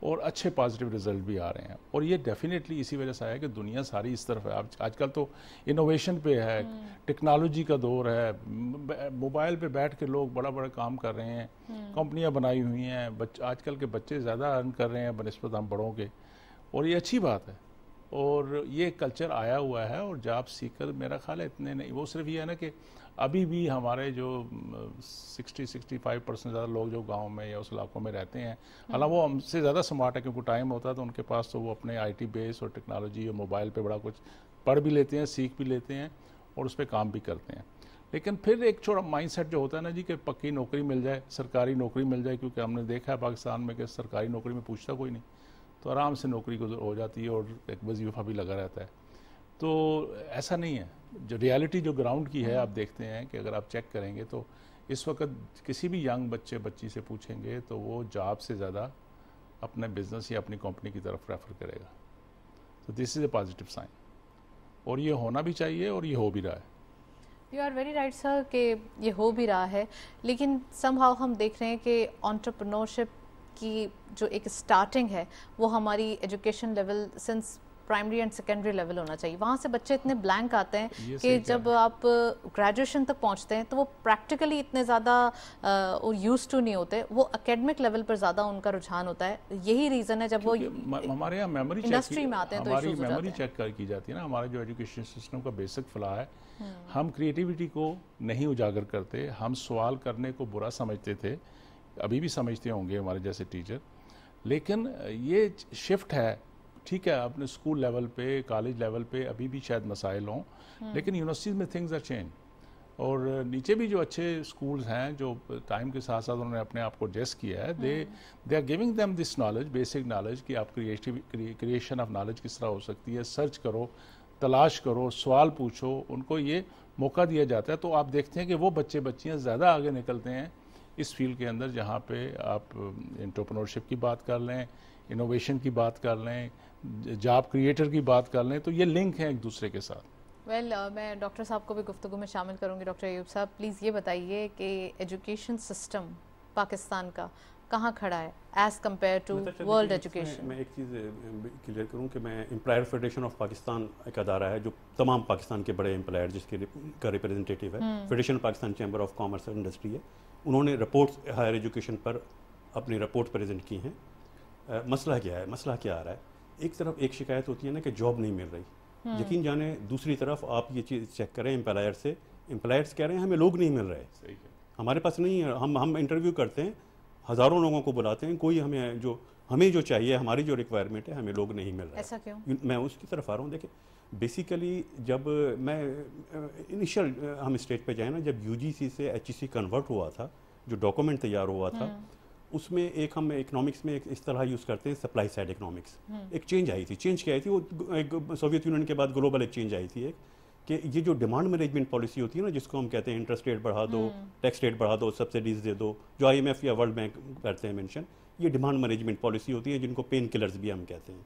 اور اچھے positive result بھی آ رہے ہیں. اور یہ ڈیفینیٹلی اسی وجہ سے آیا کہ دنیا ساری اس طرف ہے. آج کل تو انوویشن پہ ہے, ٹیکنالوجی کا دور ہے, موبائل پہ بیٹھ کے لوگ بڑا بڑا کام کر رہے ہیں, کمپنیاں بنائی ہوئی ہیں, آج کل کے بچے زیادہ ارن کر رہے ہیں بنسبت ہم بڑوں کے, اور یہ اچھی بات ہے. اور یہ کلچر آیا ہوا ہے. اور جاب سیکر میرا خیال ہے اتنے نہیں, وہ صرف یہ ہے نا کہ ابھی بھی ہمارے جو 60-65% زیادہ لوگ جو گاؤں میں یا اس علاقوں میں رہتے ہیں, حالانکہ وہ ہم سے زیادہ سمارٹ ہے کیونکہ ٹائم ہوتا ہے تو ان کے پاس تو وہ اپنے آئی ٹی بیس اور ٹیکنالوجی اور موبائل پہ بڑا کچھ پڑھ بھی لیتے ہیں, سیکھ بھی لیتے ہیں اور اس پہ کام بھی کرتے ہیں. لیکن پھر ایک چھوڑا مائنڈ سیٹ جو ہوتا ہے نا جی کہ پکی نوکری مل جائے, سرکاری نوکری مل جائے, کیونکہ ہم نے دیکھا ہے پاکستان میں کہ سرکاری نوکری میں پوچھتا کوئی نہیں, تو آرام سے نوکری ہو جاتی ہے اور ایک وظیفہ بھی لگا رہتا ہے. تو ایسا نہیں ہے. جو ریالٹی جو گراؤنڈ کی ہے آپ دیکھتے ہیں کہ اگر آپ چیک کریں گے تو اس وقت کسی بھی ینگ بچی سے پوچھیں گے تو وہ جاب سے زیادہ اپنے بزنس یا اپنی کمپنی کی طرف ریفر کرے گا. تو دس از اے پازیٹیو سائن, اور یہ ہونا بھی چاہیے اور یہ ہو بھی رہا ہے. You are very right sir کہ یہ ہو بھی رہا ہے, لیکن سم ہاؤ ہم دیکھ رہے ہیں کہ انٹرپرنورشپ کی جو ایک اسٹارٹنگ ہے وہ ہماری education level since primary and secondary level ہونا چاہیے. وہاں سے بچے اتنے بلینک آتے ہیں کہ جب آپ گریجویشن تک پہنچتے ہیں تو وہ پریکٹیکلی اتنے زیادہ یوز ٹو نہیں ہوتے, وہ اکیڈمک لیول پر زیادہ ان کا رجحان ہوتا ہے. یہی ریزن ہے جب وہ ہمارے یہاں میموری انڈسٹری میں آتے ہیں تو ہماری میموری چیک کی جاتی ہے نا. ہمارا جو ایجوکیشن سسٹم کا بیسک فلاح ہے, ہم کریٹیوٹی کو نہیں اجاگر کرتے, ہم سوال کرنے کو برا سمجھتے تھے, ابھی بھی سمجھتے ہوں گے ہمارے جیسے ٹیچر. لیکن یہ شفٹ ہے, ٹھیک ہے اپنے اسکول لیول پہ کالج لیول پہ ابھی بھی شاید مسائل ہوں, لیکن یونیورسٹیز میں تھنگز آر چینج. اور نیچے بھی جو اچھے اسکولز ہیں جو ٹائم کے ساتھ ساتھ انہوں نے اپنے آپ کو ایڈجسٹ کیا ہے, they are giving them this knowledge, basic knowledge کہ آپ کریشن آف نالج کس طرح ہو سکتی ہے. سرچ کرو, تلاش کرو, سوال پوچھو, ان کو یہ موقع دیا جاتا ہے. تو آپ دیکھتے ہیں کہ وہ بچیاں زیادہ آگے نکلتے ہیں اس فیلڈ کے اندر, جہاں پہ آپ انٹرپرنورشپ کی بات کر لیں, انوویشن کی بات کر لیں, جاب کریٹر کی بات کر لیں, تو یہ لنک ہیں ایک دوسرے کے ساتھ. میں ڈاکٹر صاحب کو بھی گفتگو میں شامل کروں گی. ڈاکٹر ایوب صاحب پلیز یہ بتائیے کہ ایجوکیشن سسٹم پاکستان کا کہاں کھڑا ہے as compare to world education? میں ایک چیز کلیئر کروں کہ میں امپلائر فیڈریشن آف پاکستان ایک ادارہ ہے جو تمام پاکستان کے بڑے امپلائر جس کا ریپرزنٹیٹیو ہے, federation Pakistan chamber of commerce and industry ہے. انہوں نے رپورٹس ہائر ایجوکیشن پر اپنی رپورٹ پریزنٹ کی ہیں. مسئلہ کیا ہے, مسئلہ کیا آ رہا ہے؟ ایک طرف ایک شکایت ہوتی ہے نا کہ جاب نہیں مل رہی, یقین جانے دوسری طرف آپ یہ چیز چیک کریں امپلائر سے, امپلائرس کہہ رہے ہیں ہمیں لوگ نہیں مل رہے, ہمارے پاس نہیں ہے. ہم انٹرویو کرتے ہیں, ہزاروں لوگوں کو بلاتے ہیں, کوئی ہمیں جو چاہیے, ہماری جو ریکوائرمنٹ ہے, ہمیں لوگ نہیں مل رہے. ایسا کیوں؟ میں اس کی طرف آ رہا ہوں. دیکھیں بیسیکلی جب میں انیشیل ہم اسٹیج پہ جائیں نا, جب یو جی سی سے ایچ ای سی کنورٹ ہوا تھا, جو ڈاکومنٹ تیار ہوا تھا, اس میں ایک ہم اکنامکس میں ایک اصطلاح یوز کرتے ہیں سپلائی سائڈ اکنامکس. ایک چینج آئی تھی. چینج کیا آئی تھی؟ وہ ایک سوویت یونین کے بعد گلوبل ایک چینج آئی تھی, ایک کہ یہ جو ڈیمانڈ مینجمنٹ پالیسی ہوتی ہے نا, جس کو ہم کہتے ہیں انٹرسٹ ریٹ بڑھا دو, ٹیکس ریٹ بڑھا دو, سبسڈیز دے دو, جو آئی ایم ایف یا ورلڈ بینک کرتے ہیں مینشن, یہ ڈیمانڈ مینجمنٹ پالیسی ہوتی ہے, جن کو پین کلرز بھی ہم کہتے ہیں.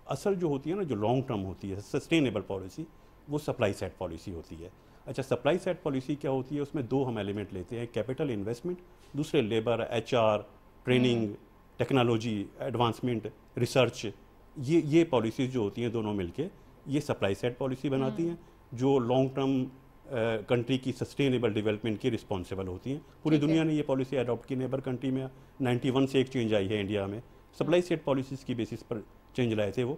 اصل جو ہوتی ہے نا, جو لانگ ٹرم ہوتی ہے سسٹینیبل پالیسی, وہ سپلائی سائڈ پالیسی ہوتی ہے. اچھا, سپلائی سائڈ پالیسی کیا ہوتی ہے؟ اس میں دو ہم ایلیمنٹ لیتے ہیں, کیپٹل انویسٹمنٹ, دوسرے labour, H R, training, technology advancement, research. یہ پالیسیز جو ہوتی ہیں دونوں مل کے یہ سپلائی سائڈ پالیسی بناتی ہیں, جو لانگ ٹرم کنٹری کی سسٹینیبل ڈیولپمنٹ کی رسپانسیبل ہوتی ہیں. پوری دنیا نے یہ پالیسی اڈاپٹ کی. نیبر کنٹری میں 91 سے ایک چینج آئی ہے, انڈیا میں سپلائی سائڈ پالیسیز کی بیسس پر چینج لائے تھے وہ.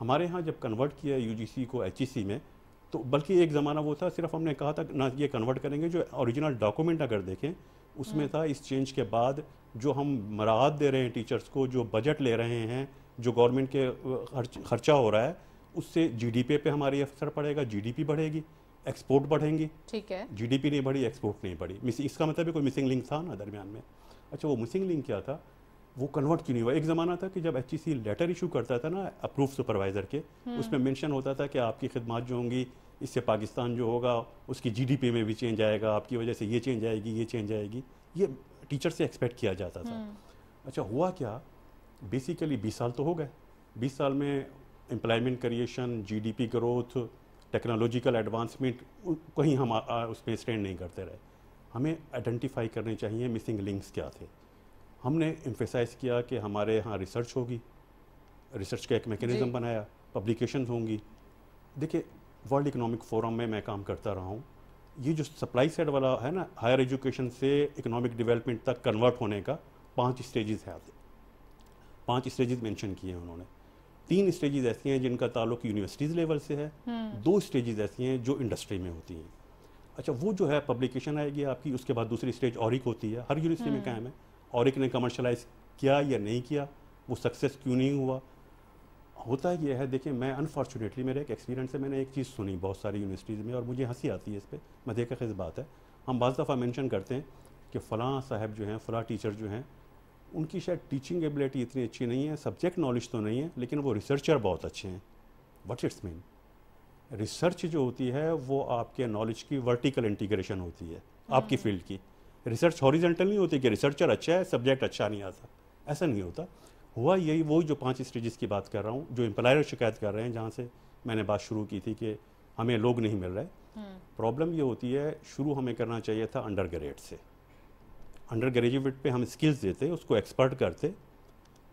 ہمارے ہاں جب کنورٹ کیا یو جی سی کو ایچ ای سی میں, تو بلکہ ایک زمانہ وہ تھا صرف ہم نے کہا تھا نہ یہ کنورٹ کریں گے, جو اوریجنل ڈاکومنٹ اگر دیکھیں اس میں تھا اس چینج کے بعد جو ہم مراعات دے رہے ہیں ٹیچرز کو, جو بجٹ لے رہے ہیں, جو گورنمنٹ کے خرچہ ہو رہا ہے, اس سے جی ڈی پی پہ ہماری اثر پڑے گا. جی ڈی پی بڑھے گی, ایکسپورٹ بڑھیں گی. ٹھیک ہے, جی ڈی پی نہیں بڑھی, ایکسپورٹ نہیں بڑھی. اس کا مطلب کوئی مسنگ لنک تھا نا درمیان میں. اچھا, وہ مسنگ لنک کیا تھا, وہ کنورٹ کیوں نہیں ہوا؟ ایک زمانہ تھا کہ جب ایچ ای سی لیٹر ایشو کرتا تھا نا اپروو سپروائزر کے, اس میں مینشن ہوتا تھا کہ آپ کی خدمات جو ہوں گی اس سے پاکستان جو ہوگا اس کی جی ڈی پی میں بھی چینج آئے گا, آپ کی وجہ سے یہ چینج آئے گی, یہ چینج آئے گی. یہ ٹیچر سے ایکسپیکٹ کیا جاتا تھا. اچھا, ہوا کیا؟ بیسیکلی 20 سال تو ہو گئے. 20 سال میں employment creation, G D P growth, technological advancement, کہیں ہم اس میں اسٹینڈ نہیں کرتے رہے. ہمیں آئیڈینٹیفائی کرنے چاہیے مسنگ لنکس کیا تھے. ہم نے ایمفیسائز کیا کہ ہمارے یہاں ریسرچ ہوگی، ریسرچ کا ایک میکینزم بنایا، پبلیکیشنز ہوں گی. دیکھیں ورلڈ اکنامک فورم میں کام کرتا رہا ہوں. یہ جو سپلائی سائڈ والا ہے نا، ہائر ایجوکیشن سے اکنامک ڈیولپمنٹ تک کنورٹ ہونے کا 5 اسٹیجز ہیں. 5 اسٹیجز مینشن کیے ہیں انہوں نے. 3 اسٹیجز ایسی ہیں جن کا تعلق یونیورسٹیز لیول سے ہے، 2 اسٹیجز ایسی ہیں جو انڈسٹری میں ہوتی ہیں. اچھا وہ جو ہے پبلیکیشن آئے گی آپ کی، اس کے بعد دوسری اسٹیج اورک ہوتی ہے، ہر یونیورسٹی میں قائم ہے. اورک نے کمرشلائز کیا یا نہیں کیا، وہ سکسیس کیوں نہیں ہوا. ہوتا یہ ہے، دیکھیں میں انفارچونیٹلی میرے ایک ایکسپیرینس سے میں نے ایک چیز سنی بہت ساری یونیورسٹیز میں، اور مجھے ہنسی آتی ہے اس پہ. میں دیکھا خیز بات ہے، ہم بعض دفعہ مینشن کرتے ہیں کہ فلاں صاحب جو ہیں، فلاں ٹیچر جو ہیں، ان کی شاید ٹیچنگ ایبلٹی اتنی اچھی نہیں ہے، سبجیکٹ نالج تو نہیں ہے، لیکن وہ ریسرچر بہت اچھے ہیں. What it's main? ریسرچ جو ہوتی ہے وہ آپ کے نالج کی ورٹیکل انٹیگریشن ہوتی ہے آپ کی فیلڈ کی. ریسرچ ہاریزنٹل نہیں ہوتی کہ ریسرچر اچھا ہے سبجیکٹ اچھا نہیں آتا، ایسا نہیں ہوتا. ہوا یہی وہی جو 5 اسٹیجز کی بات کر رہا ہوں، جو امپلائر شکایت کر رہے ہیں، جہاں سے میں نے بات شروع کی تھی کہ ہمیں لوگ نہیں مل رہے. پرابلم یہ ہوتی ہے، شروع ہمیں کرنا چاہیے تھا انڈر گریجویٹ سے. انڈر گریجویٹ پہ ہم اسکلز دیتے، اس کو ایکسپرٹ کرتے،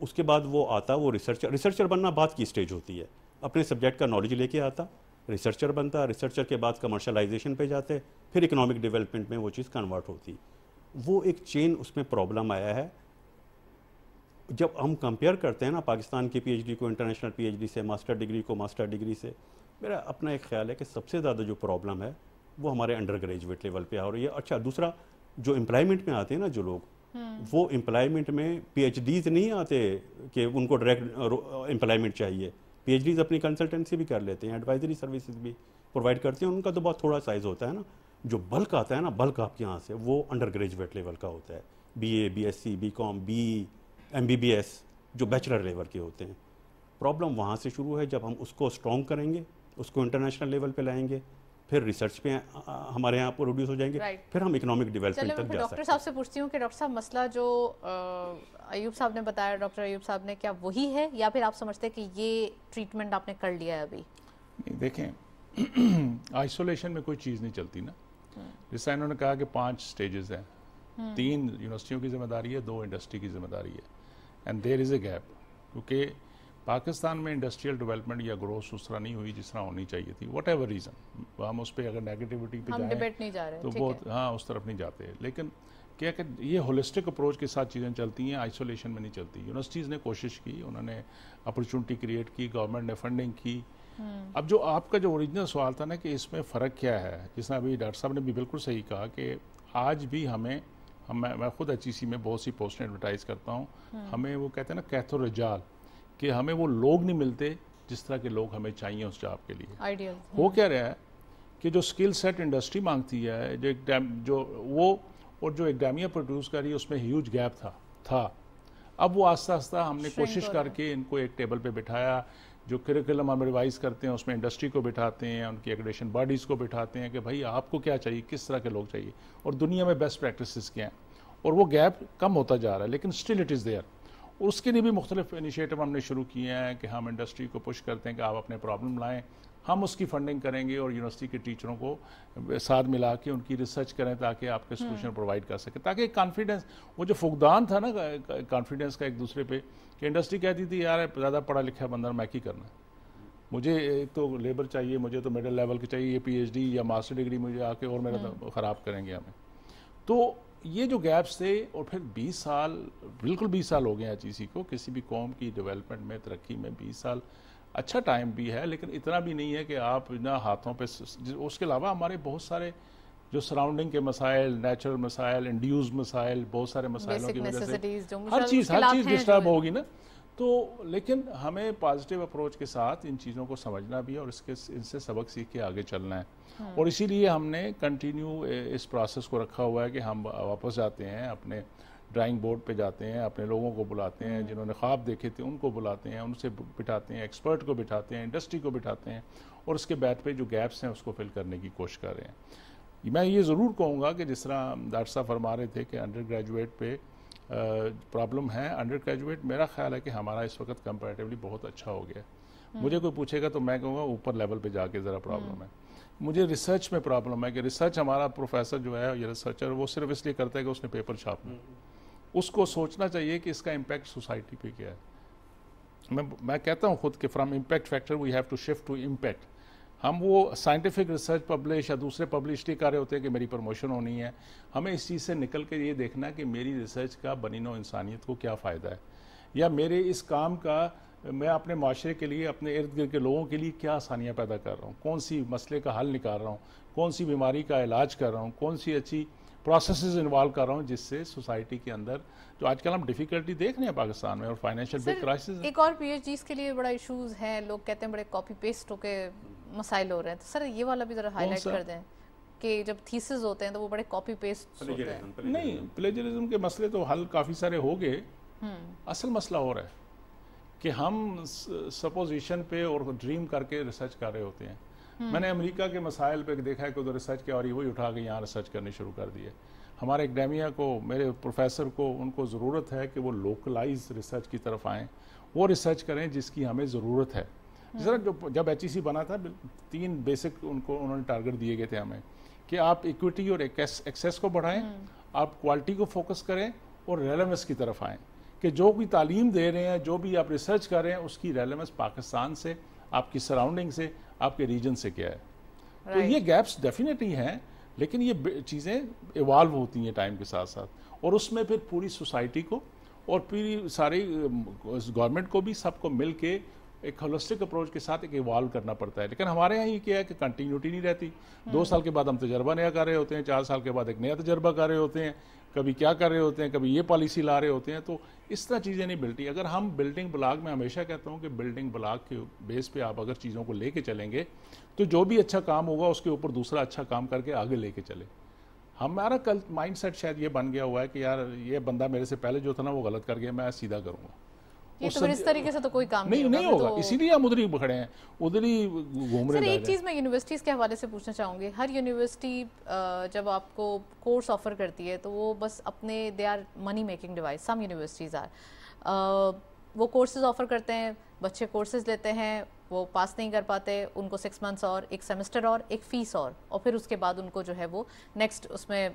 اس کے بعد وہ آتا، وہ ریسرچر بننا بعد کی اسٹیج ہوتی ہے. اپنے سبجیکٹ کا نالج لے کے آتا، ریسرچر بنتا، ریسرچر کے بعد کمرشلائزیشن پہ جاتے، پھر اکنامک ڈیولپمنٹ میں وہ چیز کنورٹ ہوتی. وہ ایک چین اس میں پرابلم آیا ہے. جب ہم کمپیئر کرتے ہیں نا پاکستان کی پی ایچ ڈی کو انٹرنیشنل پی ایچ ڈی سے، ماسٹر ڈگری کو ماسٹر ڈگری سے، میرا اپنا ایک خیال ہے کہ سب سے زیادہ جو پرابلم ہے وہ ہمارے انڈر گریجویٹ لیول پہ آ رہی ہے. اچھا دوسرا، جو امپلائمنٹ میں آتے ہیں نا جو لوگ، وہ امپلائمنٹ میں پی ایچ ڈیز نہیں آتے کہ ان کو ڈائریکٹ امپلائمنٹ چاہیے. پی ایچ ڈیز اپنی کنسلٹنسی بھی کر لیتے ہیں، ایڈوائزری سروسز بھی پرووائڈ کرتے ہیں. ان کا تو بہت تھوڑا سائز ہوتا ہے نا. جو بلک آتا ہے نا، بلک آپ کے یہاں سے، وہ انڈر گریجویٹ لیول کا ہوتا ہے. B A, B S C, B com, B E, M B B S, جو بیچلر لیول کے ہوتے ہیں. پرابلم وہاں سے شروع ہے. جب ہم اس کو اسٹرانگ کریں گے، اس کو انٹرنیشنل لیول پہ لائیں گے، پھر ریسرچ پہ ہمارے یہاں پروڈیوس ہو جائیں گے، پھر ہم اکنامک ڈیولپمنٹ تک جا سکتے ہیں. ڈاکٹر صاحب سے پوچھتی ہوں کہ ڈاکٹر صاحب مسئلہ جو ایوب صاحب نے بتایا، ڈاکٹر ایوب صاحب نے، کیا وہی ہے یا پھر آپ سمجھتے ہیں کہ یہ ٹریٹمنٹ آپ نے کر لیا ہے ابھی؟ نہیں دیکھیں، آئسولیشن میں کوئی چیز نہیں چلتی نا. جیسا انہوں نے کہا کہ 5 اسٹیجز ہیں، 3 یونیورسٹیوں کی ذمہ داری ہے، 2 انڈسٹری کی ذمہ داری ہے. And there is a gap, کیونکہ پاکستان میں انڈسٹریل ڈیولپمنٹ یا گروتھ اس طرح نہیں ہوئی جس طرح ہونی چاہیے تھی. واٹ ایور ریزن، ہم اس پہ اگر نیگیٹیوٹی پہ جائیں تو بہت اس طرف نہیں جاتے. لیکن کیا کہ یہ ہولسٹک اپروچ کے ساتھ چیزیں چلتی ہیں، آئسولیشن میں نہیں چلتی. یونیورسٹیز نے کوشش کی، انہوں نے اپرچونٹی کریٹ کی، گورنمنٹ نے فنڈنگ کی. اب جو آپ کا جو اوریجنل سوال تھا نا کہ اس میں فرق کیا ہے، جس طرح ابھی ڈاکٹر صاحب نے بھی بالکل صحیح کہا کہ آج بھی میں خود ایچ ای سی میں بہت سی پوسٹیں ایڈورٹائز کرتا ہوں. ہمیں وہ کہتے ہیں نا کیتھ الرجال، کہ ہمیں وہ لوگ نہیں ملتے جس طرح کے لوگ ہمیں چاہیے اس جاب کے لیے. ہو کیا رہا ہے کہ جو اسکل سیٹ انڈسٹری مانگتی ہے، جو اور جو ایکڈیمیا پروڈیوس کر رہی ہے، اس میں ہیوج گیپ تھا. اب وہ آہستہ آہستہ ہم نے کوشش کر کے ان کو ایک ٹیبل پہ بٹھایا. جو کریکولم ہم ریوائز کرتے ہیں اس میں انڈسٹری کو بٹھاتے ہیں، ان کی ایگریشن باڈیز کو بٹھاتے ہیں کہ بھائی آپ کو کیا چاہیے، کس طرح کے لوگ چاہیے، اور دنیا میں بیسٹ پریکٹسز کیا ہیں. اور وہ گیپ کم ہوتا جا رہا ہے، لیکن اسٹل اٹ از دیئر. اس کے لیے بھی مختلف انیشیٹو ہم نے شروع کیے ہیں کہ ہم انڈسٹری کو پش کرتے ہیں کہ آپ اپنے پرابلم لائیں، ہم اس کی فنڈنگ کریں گے اور یونیورسٹی کے ٹیچروں کو ساتھ ملا کے ان کی ریسرچ کریں تاکہ آپ کے سولوشن پرووائڈ کر سکیں. تاکہ ایک کانفیڈنس، وہ جو فقدان تھا نا کانفیڈنس کا ایک دوسرے پہ، کہ انڈسٹری کہتی تھی یار زیادہ پڑھا لکھا بندہ میں کی کرنا، مجھے ایک تو لیبر چاہیے، مجھے تو مڈل لیول کی چاہیے، یہ پی ایچ ڈی یا ماسٹر ڈگری مجھے آ کے اور میرا خراب کریں گے ہمیں. تو یہ جو گیپس تھے، اور پھر 20 سال، بالکل 20 سال ہو گئے ایچ ای سی کو. کسی بھی قوم کی ڈیولپمنٹ میں، ترقی میں 20 سال اچھا ٹائم بھی ہے، لیکن اتنا بھی نہیں ہے کہ آپ نہ ہاتھوں پہ. اس کے علاوہ ہمارے بہت سارے جو سراؤنڈنگ کے مسائل، نیچرل مسائل، انڈیوز مسائل، بہت سارے مسائلوں کی وجہ سے ہر چیز ڈسٹرب ہوگی نا. تو لیکن ہمیں پازیٹیو اپروچ کے ساتھ ان چیزوں کو سمجھنا بھی ہے اور ان سے سبق سیکھ کے آگے چلنا ہے. اور اسی لیے ہم نے کنٹینیو اس پروسیس کو رکھا ہوا ہے کہ ہم واپس جاتے ہیں، اپنے ڈرائنگ بورڈ پہ جاتے ہیں، اپنے لوگوں کو بلاتے ہیں جنہوں نے خواب دیکھے تھے، ان کو بلاتے ہیں، ان سے بٹھاتے ہیں، ایکسپرٹ کو بٹھاتے ہیں، انڈسٹری کو بٹھاتے ہیں، اور اس کے بیٹ پہ جو گیپس ہیں اس کو فل کرنے کی کوشش کر رہے ہیں. میں یہ ضرور کہوں گا کہ جس طرح ڈاکٹر صاحب فرما رہے تھے کہ انڈر گریجویٹ پہ پرابلم ہے، انڈر گریجویٹ میرا خیال ہے کہ ہمارا اس وقت کمپیریٹیولی بہت اچھا ہو گیا. مجھے کوئی پوچھے گا تو میں کہوں گا اوپر لیول پہ جا کے ذرا پرابلم ہے. مجھے ریسرچ میں پرابلم ہے کہ ریسرچ ہمارا پروفیسر جو ہے یا ریسرچر وہ صرف اس لیے کرتا ہے کہ اس نے پیپر چھاپنا، اس کو سوچنا چاہیے کہ اس کا امپیکٹ سوسائٹی پہ کیا ہے. میں کہتا ہوں خود کہ from impact factor we have to shift to impact. ہم وہ سائنٹیفک ریسرچ پبلش یا دوسرے پبلشڈ کر رہے ہوتے ہیں کہ میری پروموشن ہونی ہے. ہمیں اس چیز سے نکل کے یہ دیکھنا ہے کہ میری ریسرچ کا بنی نوع انسانیت کو کیا فائدہ ہے, یا میرے اس کام کا میں اپنے معاشرے کے لیے, اپنے ارد گرد کے لوگوں کے لیے کیا آسانیاں پیدا کر رہا ہوں, کون سی مسئلے کا حل نکال رہا ہوں, کون سی بیماری کا علاج کر رہا ہوں, کون سی اچھی پروسیسز انوالو کر رہا ہوں, جس سے سوسائٹی کے اندر جو آج کل ہم ڈیفیکلٹی دیکھ رہے ہیں پاکستان میں اور فائنینشیل بگ کرائسس. ایک اور پی ایچ ڈیز کے لیے بڑا ایشوز ہے, لوگ کہتے ہیں بڑے کاپی پیسٹ ہو کے مسائل ہو رہے ہیں. تو سر یہ والا بھی ذرا ہائی لائٹ کر دیں کہ جب تھیسز ہوتے ہیں تو وہ بڑے کاپی پیسٹ ہوتے ہیں. نہیں, پلیجرزم کے مسئلے تو حل کافی سارے ہو گئے. اصل مسئلہ ہو رہا ہے کہ ہم سپوزیشن پہ اور ڈریم کر کے ریسرچ کر رہے ہوتے ہیں. میں نے امریکہ کے مسائل پہ دیکھا ہے کہ ادھر ریسرچ کیا اور وہی اٹھا کے یہاں ریسرچ کرنی شروع کر دی ہے. ہمارے اکیڈیمیا کو, میرے پروفیسر کو, ان کو ضرورت ہے کہ وہ لوکلائز ریسرچ کی طرف آئیں, وہ ریسرچ کریں جس کی ہمیں ضرورت ہے. جب ایچ ای سی بنا تھا 3 بیسک انہوں نے ٹارگٹ دیے گئے تھے ہمیں کہ آپ ایکویٹی اور ایکسیس کو بڑھائیں, آپ کوالٹی کو فوکس کریں اور ریلیونس کی طرف آئیں کہ جو بھی تعلیم دے رہے ہیں, جو بھی آپ ریسرچ کر رہے ہیں, اس کی ریلیونس پاکستان سے, آپ کی سراؤنڈنگ سے, آپ کے ریجن سے کیا ہے. تو یہ گیپس ڈیفینیٹلی ہیں, لیکن یہ چیزیں ایوالو ہوتی ہیں ٹائم کے ساتھ ساتھ, اور اس میں پھر پوری سوسائٹی کو اور پوری ساری گورنمنٹ کو بھی سب کو مل کے ایک ہولسٹک اپروچ کے ساتھ ایک ایوالو کرنا پڑتا ہے. لیکن ہمارے یہاں یہ کیا ہے کہ کنٹینیوٹی نہیں رہتی. 2 سال کے بعد ہم تجربہ نیا کر رہے ہوتے ہیں, 4 سال کے بعد ایک نیا تجربہ کر رہے ہوتے ہیں, کبھی کیا کر رہے ہوتے ہیں, کبھی یہ پالیسی لا رہے ہوتے ہیں. تو اس طرح چیزیں نہیں ملتی. اگر ہم بلڈنگ بلاک, میں ہمیشہ کہتا ہوں کہ بلڈنگ بلاک کے بیس پہ آپ اگر چیزوں کو لے کے چلیں گے تو جو بھی اچھا کام ہوگا اس کے اوپر دوسرا اچھا کام کر کے آگے لے کے چلے. ہمارا کل مائنڈ سیٹ شاید یہ بن گیا ہوا ہے کہ یار یہ بندہ میرے سے پہلے جو تھا نا وہ غلط کر گیا, میں سیدھا کروں گا. یہ تو اس طریقے سے تو کوئی کام نہیں ہوگا, اسی لیے ہم ادھر ہی کھڑے ہیں, ادھر ہی گھوم رہے ہیں. ایک چیز میں یونیورسٹیز کے حوالے سے پوچھنا چاہوں گی. ہر یونیورسٹی جب آپ کو کورس آفر کرتی ہے تو وہ بس اپنے they are money making device. Some universities are وہ کورسز آفر کرتے ہیں, بچے کورسز لیتے ہیں, وہ پاس نہیں کر پاتے, ان کو 6 months اور ایک سیمسٹر اور ایک فیس اور پھر اس کے بعد ان کو جو ہے وہ نیکسٹ اس میں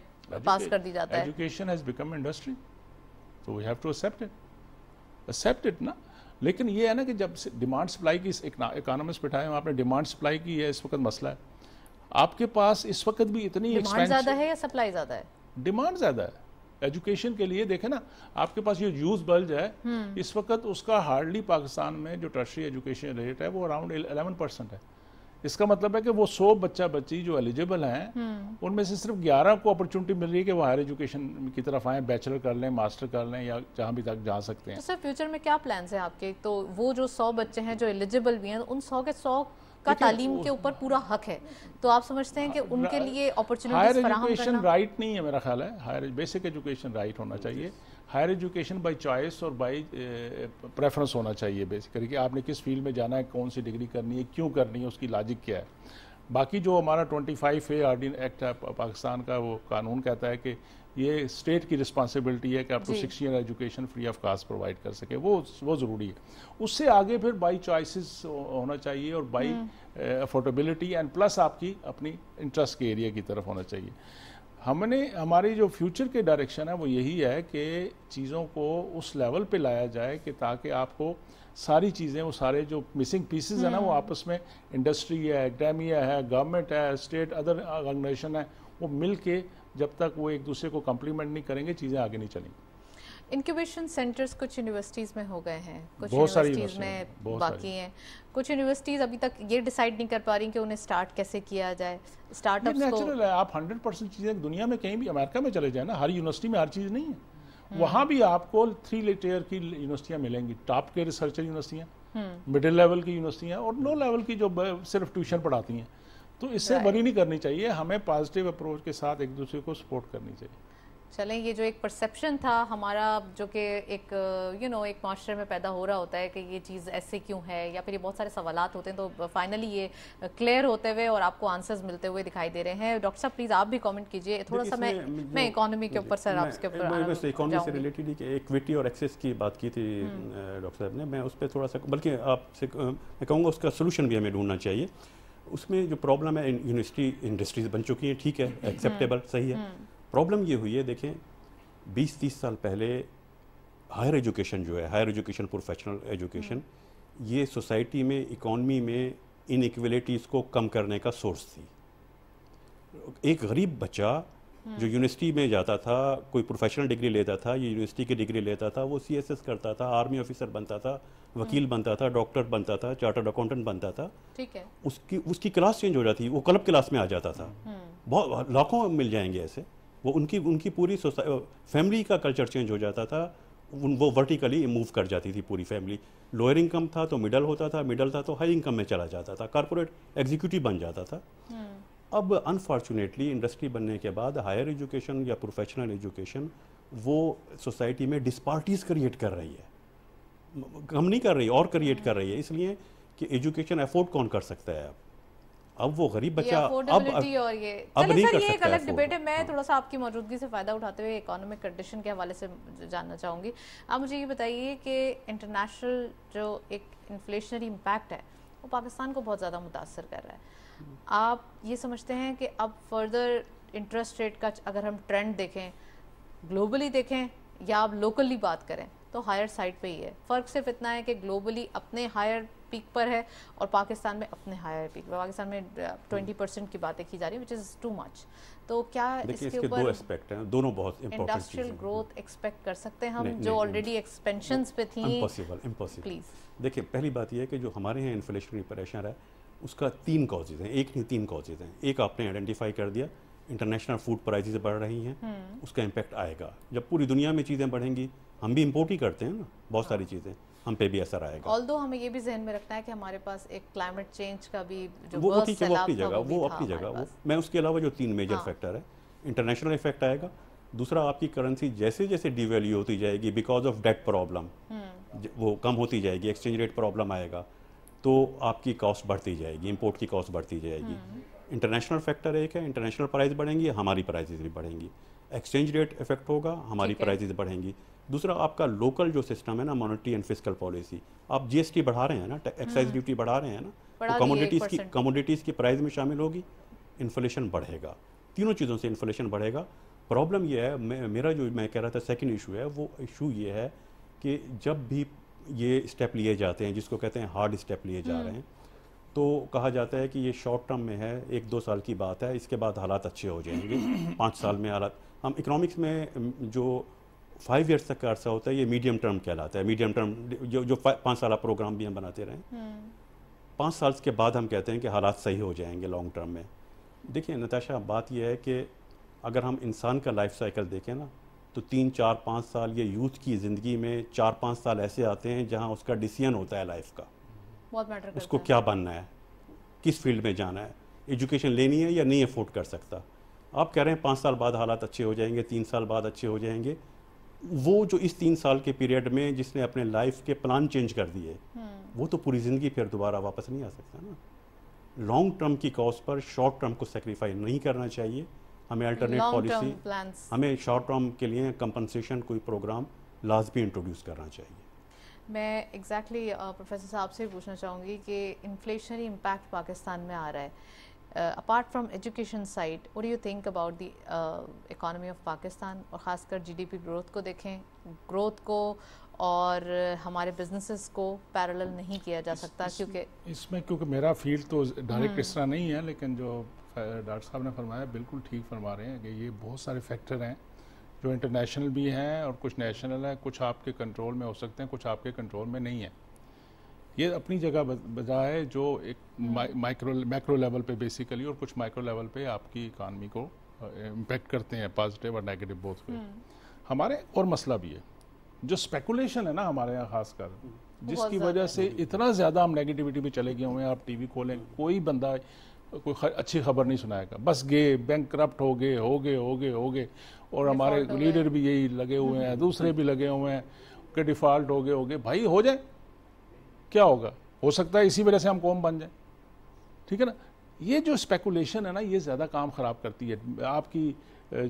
پاس کر دی جاتا ہے. Education has become industry, so we have to accept it نا. لیکن یہ ہے نا کہ جب ڈیمانڈ سپلائی کی اکانومسٹ بٹھائے ہیں, آپ نے ڈیمانڈ سپلائی کی ہے, اس وقت مسئلہ ہے. آپ کے پاس اس وقت بھی اتنی ڈیمانڈ زیادہ ہے یا سپلائی زیادہ ہے؟ ڈیمانڈ زیادہ ہے ایجوکیشن کے لیے. دیکھیں نا, آپ کے پاس یہ یوز بلج ہے اس وقت, اس کا ہارڈلی پاکستان میں جو ٹرشری ایجوکیشن ریٹ ہے وہ اراؤنڈ 11% ہے. اس کا مطلب ہے کہ وہ 100 بچہ بچی جو ایلیجیبل ہیں ان میں سے صرف 11 کو اپرچونٹی مل رہی ہے کہ وہ ہائر ایجوکیشن کی طرف آئیں, بیچلر کر لیں, ماسٹر کر لیں, یا جہاں بھی تک جا سکتے ہیں. تو سر فیوچر میں کیا پلانز ہیں آپ کے؟ تو وہ جو 100 بچے ہیں جو ایلیجیبل بھی ہیں, ان 100 کے 100 کا تعلیم کے اوپر پورا حق ہے, تو آپ سمجھتے ہیں کہ ان کے لیے اپرچونٹیز فراہم کرنا؟ ہائر ایجوکیشن رائٹ نہیں ہے میرا خیال ہے. ہائر بیسک ایجوکیشن رائٹ ہونا چاہیے. ہائر ایجوکیشن بائی چوائس اور بائی پریفرنس ہونا چاہیے بیسیکلی, کہ آپ نے کس فیلڈ میں جانا ہے, کون سی ڈگری کرنی ہے, کیوں کرنی ہے, اس کی لاجک کیا ہے. باقی جو ہمارا 25A ایکٹ ہے پاکستان کا, وہ قانون کہتا ہے کہ یہ اسٹیٹ کی رسپانسبلٹی ہے کہ آپ کو 6 year education free of cost provide کر سکے, وہ ضروری ہے. اس سے آگے پھر بائی چوائسز ہونا چاہیے اور بائی افورڈیبلٹی اینڈ پلس آپ کی اپنی انٹرسٹ کے ایریا کی طرف ہونا چاہیے. ہماری جو فیوچر کے ڈائریکشن ہے وہ یہی ہے کہ چیزوں کو اس لیول پہ لایا جائے کہ تاکہ آپ کو ساری چیزیں, وہ سارے جو مسنگ پیسز ہیں نا, وہ آپس میں انڈسٹری ہے, اکیڈیمیا ہے, گورنمنٹ ہے, اسٹیٹ ادر آرگنائزیشن ہے, وہ مل کے جب تک وہ ایک دوسرے کو کمپلیمنٹ نہیں کریں گے چیزیں آگے نہیں چلیں. انکیوبیشن سینٹرز کچھ یونیورسٹیز میں ہو گئے ہیں, کچھ یونیورسٹیز میں باقی ہیں, کچھ یونیورسٹیز ابھی تک یہ ڈیسائیڈ نہیں کر پا رہی کہ انہیں سٹارٹ کیسے کیا جائے. سٹارٹ اپس کو نیچرل ہے, آپ 100% چیزیں دنیا میں کہیں بھی, امریکہ میں چلے جائیں نا, ہر یونیورسٹی میں ہر چیز نہیں ہے. وہاں بھی آپ کو 3 tier کی یونیورسٹیاں ملیں گی, ٹاپ کے ریسرچر یونیورسٹیاں, مڈل لیول کی یونیورسٹیاں, اور لو لیول کی جو صرف ٹیوشن پڑھاتی ہیں. تو اس سے وری نہیں کرنی چاہیے, ہمیں پازیٹیو اپروچ کے ساتھ ایک دوسرے کو سپورٹ کرنی چاہیے. چلیں, یہ جو ایک پرسیپشن تھا ہمارا, جو کہ ایک ایک معاشرے میں پیدا ہو رہا ہوتا ہے کہ یہ چیز ایسے کیوں ہے, یا پھر یہ بہت سارے سوالات ہوتے ہیں, تو فائنلی یہ کلیئر ہوتے ہوئے اور آپ کو آنسرز ملتے ہوئے دکھائی دے رہے ہیں. ڈاکٹر صاحب پلیز آپ بھی کامنٹ کیجئے تھوڑا سا. میں اکانومی کے اوپر سر آپ کے اوپر اکانومی سے ریلیٹڈ کہ ایکویٹی اور ایکسیس کی بات کی تھی ڈاکٹر صاحب نے, میں اس پہ تھوڑا سا, بلکہ آپ سے میں کہوں گا اس کا سولوشن بھی ہمیں ڈھونڈنا چاہیے. اس میں جو پرابلم ہے, یونیورسٹی انڈسٹریز بن چکی ہیں, ٹھیک ہے, ایکسیپٹیبل, صحیح ہے. پرابلم یہ ہوئی ہے, دیکھیں 20-30 سال پہلے ہائر ایجوکیشن جو ہے، ہائر ایجوکیشن، پروفیشنل ایجوکیشن، یہ سوسائٹی میں، اکانومی میں ان ایکویلٹیز کو کم کرنے کا سورس تھی. ایک غریب بچہ جو یونیورسٹی میں جاتا تھا، کوئی پروفیشنل ڈگری لیتا تھا، یہ یونیورسٹی کی ڈگری لیتا تھا، وہ CSS کرتا تھا، آرمی آفیسر بنتا تھا، وکیل بنتا تھا، ڈاکٹر بنتا تھا، چارٹرڈ اکاؤنٹنٹ بنتا تھا. ٹھیک ہے. اس کی کلاس چینج ہو جاتی، وہ کلب کلاس میں آ جاتا تھا. بہت لاکھوں مل جائیں گے ایسے. وہ ان کی پوری فیملی کا کلچر چینج ہو جاتا تھا. وہ ورٹیکلی موو کر جاتی تھی پوری فیملی. لوئر انکم تھا تو مڈل ہوتا تھا، مڈل تھا تو ہائی انکم میں چلا جاتا تھا، کارپوریٹ ایگزیکیوٹیو بن جاتا تھا. اب انفارچونیٹلی انڈسٹری بننے کے بعد ہائر ایجوکیشن یا پروفیشنل ایجوکیشن وہ سوسائٹی میں ڈسپارٹیز کریٹ کر رہی ہے، کم نہیں کر رہی اور کریٹ کر رہی ہے. اس لیے کہ ایجوکیشن افورڈ کون کر سکتا ہے. اب وہ غریب بچہ اب نہیں کر سکتا. ایک الگ ڈیبیٹ ہے. میں تھوڑا سا آپ کی موجودگی سے فائدہ اٹھاتے ہوئے اکانومک کنڈیشن کے حوالے سے جاننا چاہوں گی. آپ مجھے یہ بتائیے کہ انٹرنیشنل جو ایک انفلیشنری امپیکٹ ہے وہ پاکستان کو بہت زیادہ متاثر کر رہا ہے. آپ یہ سمجھتے ہیں کہ اب فردر انٹرسٹ ریٹ کا اگر ہم ٹرینڈ دیکھیں، گلوبلی دیکھیں یا آپ لوکلی بات کریں تو ہائر سائڈ پہ ہی ہے؟ فرق صرف اتنا ہے کہ گلوبلی اپنے ہائر پیک پر ہے اور پاکستان میں اپنے ہائر پیک پر. پاکستان میں 20% کی باتیں کی جا رہی ہیں which is too much. تو کیا اس کے اوپر دو اسپیکٹ ہیں، دونوں بہت امپورٹنٹ چیزیں ہیں. انڈسٹریل گروتھ ایکسپیکٹ کر سکتے ہیں ہم جو آلریڈی ایکسپینشنز پہ تھیں؟ امپاسبل. پلیز دیکھیں، پہلی بات یہ ہے کہ جو ہمارے یہاں انفلیشنری پریشر ہے اس کا 3 کازز ہیں. ایک نہیں 3 کازز ہیں. ایک آپ نے آئیڈینٹیفائی کر دیا، انٹرنیشنل فوڈ پرائزز بڑھ رہی ہیں، اس کا امپیکٹ آئے گا. جب پوری دنیا میں چیزیں بڑھیں گی، ہم بھی امپورٹ ہی کرتے ہیں نا بہت ساری چیزیں، ہم پہ بھی اثر آئے گا. آلدو ہمیں یہ بھی ذہن میں رکھنا ہے کہ ہمارے پاس ایک کلائمیٹ چینج کا بھی جو وہ اپنی جگہ میں اس کے علاوہ جو 3 میجر فیکٹر ہے، انٹرنیشنل افیکٹ آئے گا. دوسرا آپ کی کرنسی جیسے جیسے ڈیویلیو ہوتی جائے گی بیکاز آف ڈیٹ پرابلم، وہ کم ہوتی جائے گی، ایکسچینج ریٹ پرابلم آئے گا تو آپ کی کاسٹ بڑھتی جائے گی، امپورٹ کی کاسٹ بڑھتی جائے گی. انٹرنیشنل فیکٹر ایک ہے، انٹرنیشنل پرائز بڑھیں گی، ہماری پرائزز بھی بڑھیں گی. ایکسچینج ریٹ افیکٹ ہوگا، ہماری پرائزز بڑھیں گی. دوسرا آپ کا لوکل جو سسٹم ہے نا، مانیٹری اینڈ فسکل پالیسی، آپ GST بڑھا رہے ہیں نا، ایکسائز ڈیوٹی بڑھا رہے ہیں نا، کموڈیٹیز کی پرائز میں شامل ہوگی، انفلیشن بڑھے گا. تینوں چیزوں سے انفلیشن بڑھے گا. پرابلم یہ ہے، میرا جو میں کہہ رہا تھا سیکنڈ ایشو ہے، وہ ایشو یہ ہے کہ جب بھی یہ اسٹیپ لیے جاتے ہیں، جس کو کہتے ہیں ہارڈ اسٹیپ لیے جا رہے ہیں، تو کہا جاتا ہے کہ یہ شارٹ ٹرم میں ہے، 1-2 سال کی بات ہے، اس کے بعد حالات اچھے ہو جائیں گے. 5 سال میں حالات، ہم اکنامکس میں جو 5 ایئرس تک کا عرصہ ہوتا ہے یہ میڈیم ٹرم کہلاتا ہے. میڈیم ٹرم جو 5 سالہ پروگرام بھی ہم بناتے رہیں، 5 سال کے بعد ہم کہتے ہیں کہ حالات صحیح ہو جائیں گے لانگ ٹرم میں. دیکھیں نتاشا، بات یہ ہے کہ اگر ہم انسان کا لائف سائیکل دیکھیں نا، تو 3-4-5 سال یہ یوتھ کی زندگی میں 4-5 سال ایسے آتے ہیں جہاں اس کا ڈیسیژن ہوتا ہے لائف کا، بہت میٹر کرتا ہے. اس کو کیا بننا ہے، کس فیلڈ میں جانا ہے، ایجوکیشن لینی ہے یا نہیں افورڈ کر سکتا. آپ کہہ رہے ہیں 5 سال بعد حالات اچھے ہو جائیں گے، 3 سال بعد اچھے ہو جائیں گے. وہ جو اس 3 سال کے پیریڈ میں جس نے اپنے لائف کے پلان چینج کر دیے، وہ تو پوری زندگی پھر دوبارہ واپس نہیں آ سکتا نا. لانگ ٹرم کی کاز پر شارٹ ٹرم کو سیکریفائی نہیں کرنا چاہیے. ہمیں الٹرنیٹ پالیسی، ہمیں شارٹ ٹرم کے لیے کمپنسیشن کوئی پروگرام لازمی انٹروڈیوس کرنا چاہیے. میں ایگزیکٹلی پروفیسر صاحب سے پوچھنا چاہوں گی کہ انفلیشنری امپیکٹ پاکستان میں آ رہا ہے. Apart from education side, what do you think about the economy of Pakistan, اور خاص کر GDP گروتھ کو دیکھیں، گروتھ کو اور ہمارے بزنسز کو پیرالل نہیں کیا جا سکتا کیونکہ میرا فیلڈ تو ڈائریکٹ اس طرح نہیں ہے، لیکن جو ڈاکٹر صاحب نے فرمایا بالکل ٹھیک فرما رہے ہیں کہ یہ بہت سارے فیکٹر ہیں جو انٹرنیشنل بھی ہیں اور کچھ نیشنل ہیں. کچھ آپ کے کنٹرول میں ہو سکتے ہیں، کچھ آپ کے کنٹرول میں نہیں ہیں. یہ اپنی جگہ بجائے جو ایک میکرو لیول پہ بیسیکلی اور کچھ مائکرو لیول پہ آپ کی اکانومی کو امپیکٹ کرتے ہیں، پازیٹیو اور نیگیٹو بوتھ پہ. ہمارے اور مسئلہ بھی ہے جو اسپیکولیشن ہے نا ہمارے یہاں خاص کر، جس کی وجہ سے اتنا زیادہ ہم نیگیٹیوٹی پہ چلے گئے ہوئے ہیں. آپ TV کھولیں، کوئی بندہ کوئی اچھی خبر نہیں سنائے گا، بس گئے بینک کرپٹ ہو گئے اور ہمارے لیڈر بھی یہی لگے ہوئے ہیں، دوسرے بھی لگے ہوئے ہیں کہ ڈیفالٹ ہو گئے. بھائی ہو جائے، کیا ہوگا؟ ہو سکتا ہے اسی وجہ سے ہم قوم بن جائیں. ٹھیک ہے نا. یہ جو اسپیکولیشن ہے نا، یہ زیادہ کام خراب کرتی ہے. آپ کی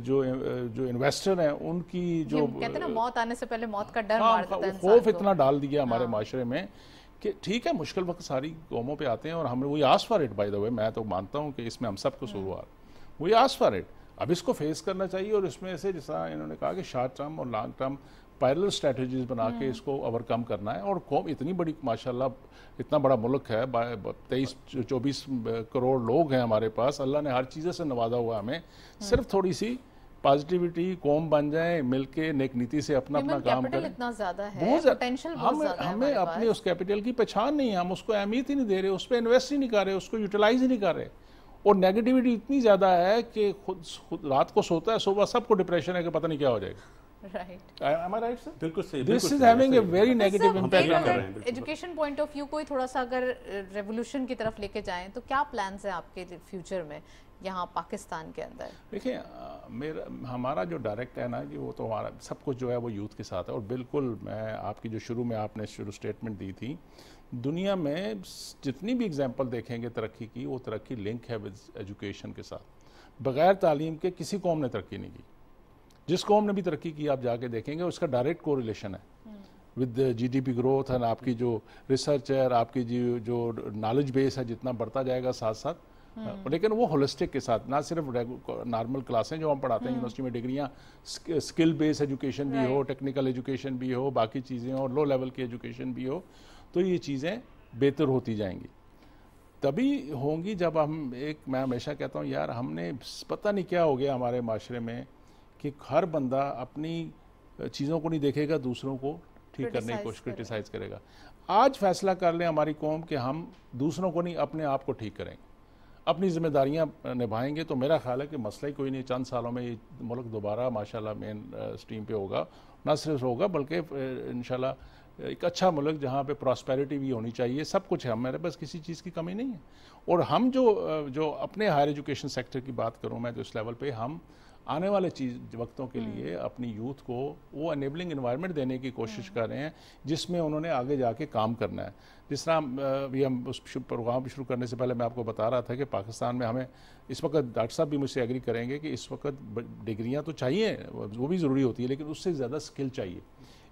جو انویسٹر ہیں ان کی جو کہتے ہیں نا موت آنے سے پہلے موت کا ڈر مار دیتا ہے انسان کو. خوف اتنا ڈال دیا ہمارے معاشرے میں کہ ٹھیک ہے مشکل وقت ساری قوموں پہ آتے ہیں اور ہم we ask for it. By the way میں تو مانتا ہوں کہ اس میں ہم سب کو قصوروار، وی آسک فار اٹ. اب اس کو فیس کرنا چاہیے اور اس میں سے جیسا انہوں نے کہا کہ شارٹ ٹرم اور لانگ ٹرم پیرلل اسٹریٹجیز بنا کے اس کو اوور کم کرنا ہے. اور قوم اتنی بڑی ماشاءاللہ اتنا بڑا ملک ہے, 23-24 کروڑ لوگ ہیں ہمارے پاس, اللہ نے ہر چیزیں سے نوازا ہوا ہمیں, صرف تھوڑی سی پازیٹیوٹی قوم بن جائیں, مل کے نیک نیتی سے اپنا کام کریں. اتنا زیادہ ہے, پوٹینشیل بہت زیادہ ہے, ہمیں اپنے اس کیپٹل کی پہچان نہیں ہے, ہم اس کو اہمیت ہی نہیں دے رہے, اس پہ انویسٹ ہی نہیں کر رہے, اس کو یوٹیلائز ہی نہیں کر رہے. اور نیگیٹیوٹی اتنی زیادہ ہے کہ خود رات کو سوتا ہے, صبح سب کو ڈپریشن ہے کہ پتہ نہیں کیا ہو جائے گا. بالکل صحیح. This is having a very negative impact on them. Education point of view کوئی تھوڑا سا اگر ریولوشن کی طرف لے کے جائیں تو کیا پلانز ہیں آپ کے فیوچر میں یہاں پاکستان کے اندر؟ دیکھیں ہمارا جو ڈائریکٹ ہے نا کہ وہ تو ہمارا سب کچھ جو ہے وہ یوتھ کے ساتھ ہے. اور بالکل میں آپ کی جو شروع میں آپ نے اسٹیٹمنٹ دی تھی, دنیا میں جتنی بھی اگزامپل دیکھیں گے ترقی کی, وہ ترقی لنک ہے ود ایجوکیشن کے ساتھ. بغیر تعلیم کے کسی قوم نے ترقی نہیں کی. جس قوم نے بھی ترقی کی آپ جا کے دیکھیں گے اس کا ڈائریکٹ کو ریلیشن ہے with G D P growth, اور آپ کی جو ریسرچ ہے, آپ کی جو نالج بیس ہے جتنا بڑھتا جائے گا ساتھ ساتھ, لیکن وہ ہولسٹک کے ساتھ, نہ صرف نارمل کلاسیں جو ہم پڑھاتے ہیں یونیورسٹی میں ڈگریاں, اسکل بیس ایجوکیشن بھی ہو, ٹیکنیکل ایجوکیشن بھی ہو, باقی چیزیں اور لو لیول کی ایجوکیشن بھی ہو, تو یہ چیزیں بہتر ہوتی جائیں گی. تبھی ہوں گی جب ہم میں ہمیشہ کہتا ہوں یار ہم نے پتہ نہیں کیا ہو گیا ہمارے معاشرے میں کہ ہر بندہ اپنی چیزوں کو نہیں دیکھے گا, دوسروں کو ٹھیک کرنے کی کوشش کرٹیسائز کرے گا. آج فیصلہ کر لیں ہماری قوم کہ ہم دوسروں کو نہیں اپنے آپ کو ٹھیک کریں گے, اپنی ذمہ داریاں نبھائیں گے, تو میرا خیال ہے کہ مسئلہ ہی کوئی نہیں. چند سالوں میں یہ ملک دوبارہ ماشاءاللہ مین سٹریم پہ ہوگا, نہ صرف ہوگا بلکہ انشاءاللہ ایک اچھا ملک جہاں پہ پراسپیرٹی بھی ہونی چاہیے. سب کچھ ہے ہمارے پاس, کسی چیز کی کمی نہیں ہے. اور ہم جو اپنے ہائر ایجوکیشن سیکٹر کی بات کروں میں, تو اس لیول پہ ہم آنے والے وقتوں کے لیے اپنی یوتھ کو وہ انیبلنگ انوائرمنٹ دینے کی کوشش کر رہے ہیں جس میں انہوں نے آگے جا کے کام کرنا ہے. جس طرح بھی ہم اس پروگرام شروع کرنے سے پہلے میں آپ کو بتا رہا تھا کہ پاکستان میں ہمیں اس وقت, ڈاکٹر صاحب بھی مجھ سے ایگری کریں گے کہ اس وقت ڈگریاں تو چاہیے, وہ بھی ضروری ہوتی ہے, لیکن اس سے زیادہ اسکل چاہیے.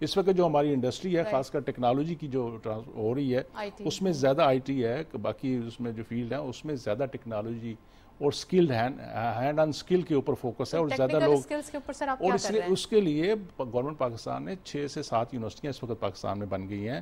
اس وقت جو ہماری انڈسٹری ہے, خاص کر ٹیکنالوجی کی جو ہو رہی ہے, اس میں زیادہ آئی ٹی ہے, باقی اس میں جو فیلڈ ہیں اس میں زیادہ ٹیکنالوجی اور اسکلڈ ہینڈ آن اسکل کے اوپر فوکس ہے. اور زیادہ لوگ, اور اس کے لیے گورنمنٹ پاکستان نے 6 سے 7 یونیورسٹیاں اس وقت پاکستان میں بن گئی ہیں.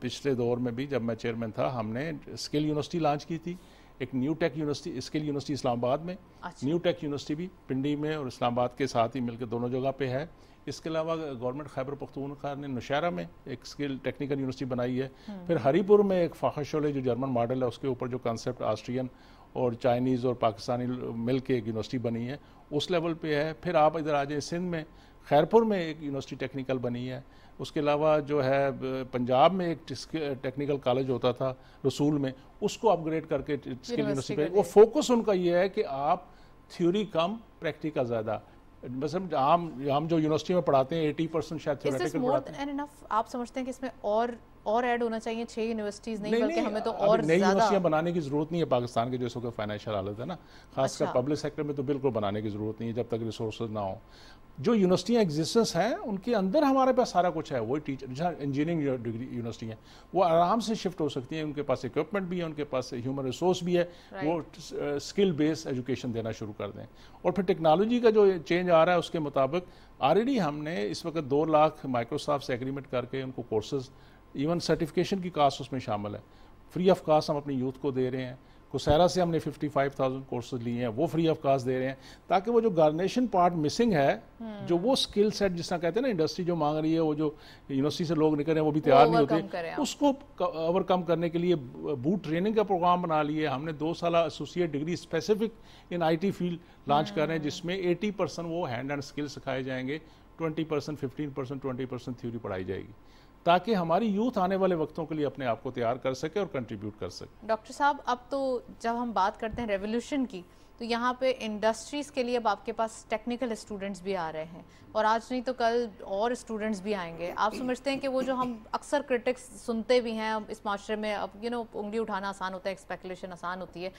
پچھلے دور میں بھی جب میں چیئرمین تھا ہم نے اسکل یونیورسٹی لانچ کی تھی, ایک نیو ٹیک یونیورسٹی, اسکل یونیورسٹی اسلام آباد میں, نیو ٹیک یونیورسٹی بھی پنڈی میں اور اسلام آباد کے ساتھ ہی مل کے دونوں جگہ پہ ہے. اس کے علاوہ گورنمنٹ خیبر پختونخوا نے نوشہرہ میں ایک اسکل ٹیکنیکل یونیورسٹی بنائی ہے. پھر ہری پور میں ایک فاخر شعلے جو جرمن ماڈل ہے اس کے اوپر جو کنسیپٹ آسٹرین اور چائنیز اور پاکستانی مل کے ایک یونیورسٹی بنی ہے, اس لیول پہ ہے. پھر آپ ادھر آ جائیں سندھ میں خیرپور میں ایک یونیورسٹی ٹیکنیکل بنی ہے. اس کے علاوہ جو ہے پنجاب میں ایک ٹیکنیکل کالج ہوتا تھا رسول میں, اس کو اپ گریڈ کر کے اسکل یونیورسٹی پہ. وہ فوکس ان کا یہ ہے کہ آپ تھیوری کم پریکٹیکل زیادہ. مثلا ہم جو یونیورسٹی میں پڑھاتے ہیں 80% شاید تھیوریٹیکل پڑھاتے ہیں. آپ سمجھتے ہیں کہ اس میں اور ایڈ ہونا چاہیے 6 یونیورسٹیز نہیں بلکہ ہمیں تو اور نئی زیادہ یونیورسٹیاں بنانے کی ضرورت نہیں ہے پاکستان کے جو اس وقت فائنینشیل حالت ہے نا, خاص کر پبلک سیکٹر میں تو بالکل بنانے کی ضرورت نہیں ہے جب تک ریسورسز نہ ہوں. جو یونیورسٹیاں ایگزسٹنس ہیں ان کے اندر ہمارے پاس سارا کچھ ہے. وہی ٹیچر, جہاں انجینئرنگ ڈگری یونیورسٹی ہیں وہ آرام سے شفٹ ہو سکتی ہیں, ان کے پاس اکوپمنٹ بھی ہے, ان کے پاس ہیومن ریسورس بھی ہے, وہ اسکل بیس ایجوکیشن دینا شروع کر دیں. اور پھر ٹیکنالوجی کا جو چینج آ رہا ہے اس کے مطابق آلریڈی ہم نے اس وقت 2 لاکھ مائکروسافٹ سے ایگریمنٹ کر کے ان کو کورسز, ایون سرٹیفکیشن کی کاسٹ اس میں شامل ہے, فری آف کاسٹ ہم اپنی یوتھ کو دے رہے ہیں. کوسیرا سے ہم نے 55,000 کورسز لیے ہیں, وہ فری آف کاسٹ دے رہے ہیں, تاکہ وہ جو گارنیشن پارٹ مسنگ ہے, جو وہ اسکل سیٹ جس طرح کہتے ہیں نا انڈسٹری جو مانگ رہی ہے, وہ جو یونیورسٹی سے لوگ نکل رہے ہیں وہ بھی تیار نہیں ہوتے, اس کو اوور کم کرنے کے لیے بوٹ ٹریننگ کا پروگرام بنا لیے ہم نے. 2 سالہ associate degree specific in I T field launch کر رہے ہیں, جس میں 80% وہ ہینڈ اینڈ اسکل سکھائے جائیں گے, 20%, 15%, 20% تھیوری پڑھائی جائے گی, تاکہ ہماری یوتھ آنے والے وقتوں کے لیے اپنے آپ کو تیار کر سکے اور کنٹریبیوٹ کر سکے. ڈاکٹر صاحب اب تو جب ہم بات کرتے ہیں ریولوشن کی, تو یہاں پہ انڈسٹریز کے لیے اب آپ کے پاس ٹیکنیکل اسٹوڈنٹس بھی آ رہے ہیں, اور آج نہیں تو کل اور اسٹوڈنٹس بھی آئیں گے. آپ سمجھتے ہیں کہ وہ جو ہم اکثر کرٹکس سنتے بھی ہیں اس معاشرے میں, اب انگلی اٹھانا آسان ہوتا ہے, اسپیکولیشن آسان ہوتی ہے,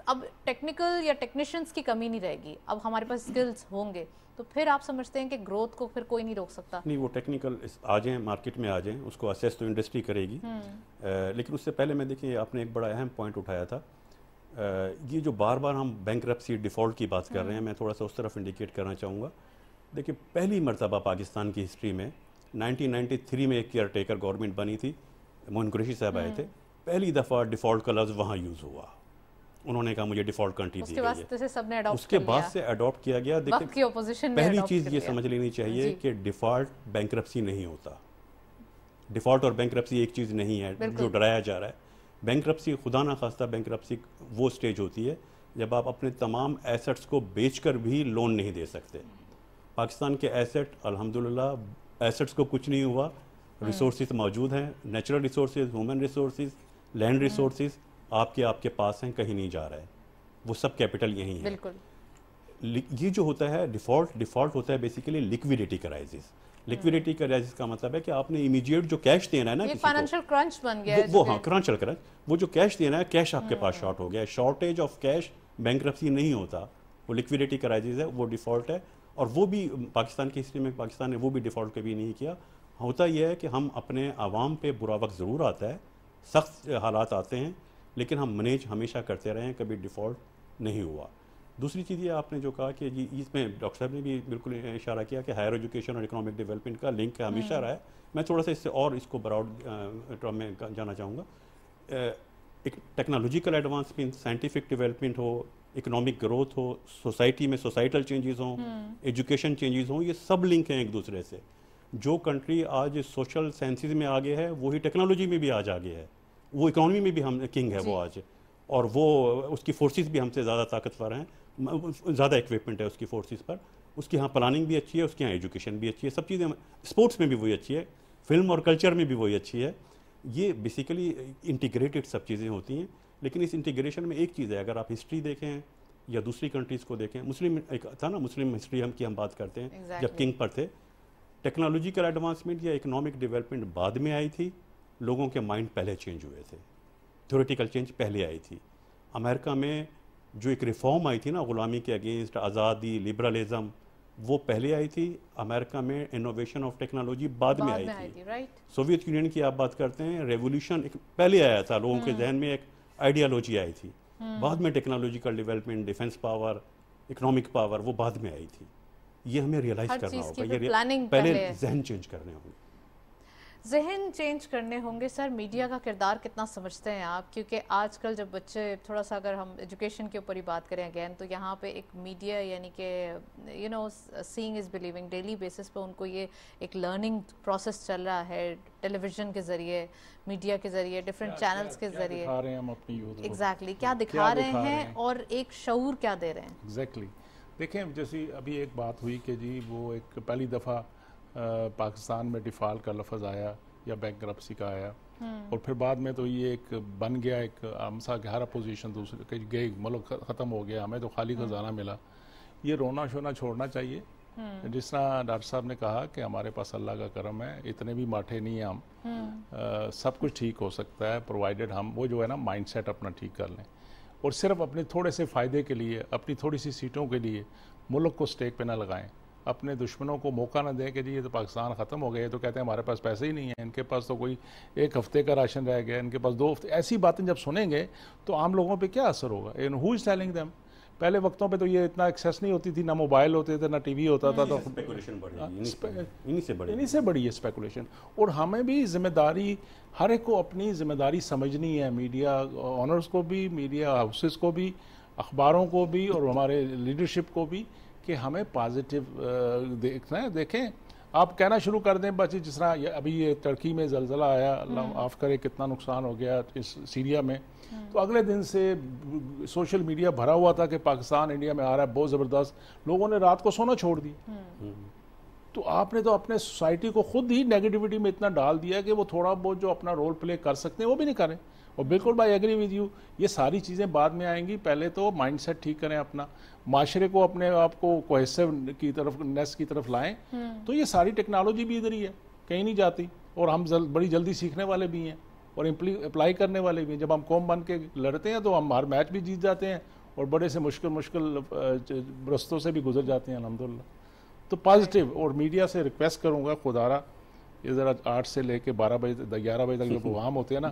اب ٹیکنیکل یا ٹیکنیشینس کی کمی نہیں رہے گی, اب ہمارے پاس اسکلز ہوں گے, تو پھر آپ سمجھتے ہیں کہ گروتھ کو پھر کوئی نہیں روک سکتا؟ نہیں, وہ ٹیکنیکل آ جائیں, مارکیٹ میں آ جائیں, اس کو اسیس تو انڈسٹری کرے گی. لیکن اس سے پہلے میں دیکھیں آپ نے ایک بڑا اہم پوائنٹ اٹھایا تھا یہ جو بار بار ہم بینکرپسی ڈیفالٹ کی بات کر رہے ہیں، میں تھوڑا سا اس طرف انڈیکیٹ کرنا چاہوں گا. دیکھیں پہلی مرتبہ پاکستان کی ہسٹری میں 1993 میں ایک کیئر ٹیکر گورنمنٹ بنی تھی، معین قریشی صاحب آئے تھے، پہلی دفعہ ڈیفالٹ کا لفظ وہاں یوز ہوا. انہوں نے کہا مجھے ڈیفالٹ کنٹری دی گئی ہے، اس کے بعد سے اڈاپٹ کیا گیا. دیکھیں پہلی چیز یہ سمجھ لینی چاہیے کہ ڈیفالٹ بینکرپسی نہیں ہوتا. ڈیفالٹ اور بینکرپسی ایک چیز نہیں ہے جو ڈرایا جا رہا ہے. بینکرپسی خدا نہ خواستہ بینکرپسی وہ سٹیج ہوتی ہے جب آپ اپنے تمام ایسٹس کو بیچ کر بھی لون نہیں دے سکتے. پاکستان کے ایسٹ الحمدللہ ایسٹس کو کچھ نہیں ہوا، ریسورسز موجود ہیں، natural resources, human resources, land resources آپ کے پاس ہیں، کہیں نہیں جا رہا ہے، وہ سب کیپٹل یہیں ہے. یہ جو ہوتا ہے ڈیفالٹ ہوتا ہے basically liquidity crisis. Liquidity crisis کا مطلب ہے کہ آپ نے امیڈیٹ جو کیش دینا ہے نا، یہ فائنینشیل کرنچ بن گیا ہے، وہ ہاں کرنچل کرنچ، وہ جو کیش دینا ہے کیش آپ کے پاس شارٹ ہو گیا ہے. شارٹیج آف کیش بینکرپسی نہیں ہوتا، وہ لیکویڈیٹی کرائسس ہے، وہ ڈیفالٹ ہے. اور وہ بھی پاکستان کی ہسٹری میں پاکستان نے وہ بھی ڈیفالٹ کبھی نہیں کیا. ہوتا یہ ہے کہ ہم اپنے عوام پہ برا وقت ضرور آتا ہے، سخت حالات آتے ہیں، لیکن ہم مینیج ہمیشہ کرتے رہے ہیں، کبھی ڈیفالٹ نہیں ہوا. دوسری چیز یہ آپ نے جو کہا کہ جی اس میں ڈاکٹر صاحب نے بھی بالکل اشارہ کیا کہ ہائر ایجوکیشن اور اکنامک ڈیولپمنٹ کا لنک ہمیشہ رہا ہے. میں تھوڑا سا اس سے اور اس کو براؤڈ ٹرم میں جانا چاہوں گا. ایک ٹیکنالوجیکل ایڈوانسمنٹ، سائنٹیفک ڈیولپمنٹ ہو، اکنامک گروتھ ہو، سوسائٹی میں سوسائٹل چینجز ہوں، ایجوکیشن چینجز ہوں، یہ سب لنک ہیں ایک دوسرے سے. جو کنٹری آج سوشل سائنسز میں آگے ہے وہی ٹیکنالوجی میں بھی آج آگے ہے، وہ اکانومی میں بھی ہم کنگ ہے وہ آج، اور وہ اس کی فورسز بھی ہم سے زیادہ طاقتور ہیں، زیادہ اکوپمنٹ ہے اس کی فورسز پر. اس کی ہاں پلاننگ بھی اچھی ہے، اس کی ہاں ایجوکیشن بھی اچھی ہے، سب چیزیں. اسپورٹس میں بھی وہی اچھی ہے، فلم اور کلچر میں بھی وہی اچھی ہے. یہ بیسیکلی انٹیگریٹڈ سب چیزیں ہوتی ہیں. لیکن اس انٹیگریشن میں ایک چیز ہے، اگر آپ ہسٹری دیکھیں یا دوسری کنٹریز کو دیکھیں، مسلم ایک تھا نا، مسلم ہسٹری کی ہم بات کرتے ہیں جب کنگ پر تھے. ٹیکنالوجیکل ایڈوانسمنٹ یا اکنامک ڈیولپمنٹ بعد میں آئی تھی، لوگوں کے مائنڈ پہلے چینج ہوئے تھے، تھیوریٹیکل چینج پہلے آئی تھی. امریکہ میں جو ایک ریفارم آئی تھی نا غلامی کے اگینسٹ، آزادی، لبرلزم، وہ پہلے آئی تھی. امریکہ میں انوویشن آف ٹیکنالوجی بعد میں آئی تھی. سوویت یونین کی آپ بات کرتے ہیں، ریولیوشن پہلے آیا تھا، لوگوں کے ذہن میں ایک آئیڈیالوجی آئی تھی. بعد میں technological development, defence power, economic power وہ بعد میں آئی تھی. یہ ہمیں ریئلائز کرنا ہوگا، یہ پہلے ذہن چینج کرنے ہوں گے. ذہن چینج کرنے ہوں گے. سر میڈیا کا کردار کتنا سمجھتے ہیں آپ؟ کیونکہ آج کل جب بچے تھوڑا سا اگر ہم ایجوکیشن کے اوپر ہی بات کریں اگین، تو یہاں پہ ایک میڈیا یعنی کہ سینگ از بلیونگ، ڈیلی بیسس پہ ان کو یہ ایک لرننگ پروسیس چل رہا ہے، ٹیلی ویژن کے ذریعے، میڈیا کے ذریعے، ڈفرینٹ چینلز کے ذریعے. ایگزیکٹلی کیا دکھا رہے ہیں اور ایک شعور کیا دے رہے ہیں؟ ایگزیکٹلی دیکھیں، جیسے ابھی ایک بات ہوئی کہ جی وہ ایک پہلی دفعہ پاکستان میں ڈیفالٹ کا لفظ آیا یا بینکرپسی کا آیا، اور پھر بعد میں تو یہ ایک بن گیا ایک ہمسا گہرا پوزیشن، دوسرے گئے ملک ختم ہو گیا، ہمیں تو خالی خزانہ ملا. یہ رونا شونا چھوڑنا چاہیے. جس طرح ڈاکٹر صاحب نے کہا کہ ہمارے پاس اللہ کا کرم ہے، اتنے بھی ماٹھے نہیں ہیں ہم، سب کچھ ٹھیک ہو سکتا ہے پرووائڈڈ ہم وہ جو ہے نا مائنڈ سیٹ اپنا ٹھیک کر لیں، اور صرف اپنے تھوڑے سے فائدے کے لیے، اپنی تھوڑی سی سیٹوں کے لیے ملک کو سٹیک پہ نہ لگائیں. اپنے دشمنوں کو موقع نہ دیں کہ جی یہ تو پاکستان ختم ہو گئے، تو کہتے ہیں ہمارے پاس پیسے ہی نہیں ہیں، ان کے پاس تو کوئی ایک ہفتے کا راشن رہ گیا، ان کے پاس 2 ہفتے. ایسی باتیں جب سنیں گے تو عام لوگوں پہ کیا اثر ہوگا؟ ہو از ٹیلنگ دیم. پہلے وقتوں پہ تو یہ اتنا ایکسیس نہیں ہوتی تھی، نہ موبائل ہوتے تھے، نہ ٹی وی ہوتا تھا، تو انہی سے بڑی ہے اسپیکولیشن. اور ہمیں بھی ذمہ داری، ہر ایک کو اپنی ذمہ داری سمجھنی ہے، میڈیا آنرز کو بھی، میڈیا ہاؤسز کو بھی، اخباروں کو بھی، اور ہمارے لیڈرشپ کو بھی، کہ ہمیں پازیٹیو دیکھنا ہے. دیکھیں آپ کہنا شروع کر دیں بچے، جس طرح ابھی یہ ترکی میں زلزلہ آیا، اللہ معاف کرے کتنا نقصان ہو گیا اس سیریا میں، تو اگلے دن سے سوشل میڈیا بھرا ہوا تھا کہ پاکستان انڈیا میں آ رہا ہے بہت زبردست. لوگوں نے رات کو سونا چھوڑ دی. تو آپ نے تو اپنے سوسائٹی کو خود ہی نیگیٹیوٹی میں اتنا ڈال دیا کہ وہ تھوڑا بہت جو اپنا رول پلے کر سکتے ہیں وہ بھی نہیں کریں. اور بالکل بائی ایگری ود یو، یہ ساری چیزیں بعد میں آئیں گی. پہلے تو مائنڈ سیٹ ٹھیک کریں اپنا، معاشرے کو اپنے آپ کو کوہیسو کی طرف، نیس کی طرف لائیں. تو یہ ساری ٹیکنالوجی بھی ادھر ہی ہے، کہیں نہیں جاتی، اور ہم بڑی جلدی سیکھنے والے بھی ہیں اور اپلائی کرنے والے بھی ہیں. جب ہم قوم بن کے لڑتے ہیں تو ہم ہر میچ بھی جیت جاتے ہیں، اور بڑے سے مشکل رستوں سے بھی گزر جاتے ہیں الحمدللہ. تو پازیٹیو. اور میڈیا سے ریکویسٹ کروں گا خدارا، یہ ذرا 8 سے لے کے 12 بجے 11 بجے تک جو پروگرام ہوتے ہیں نا،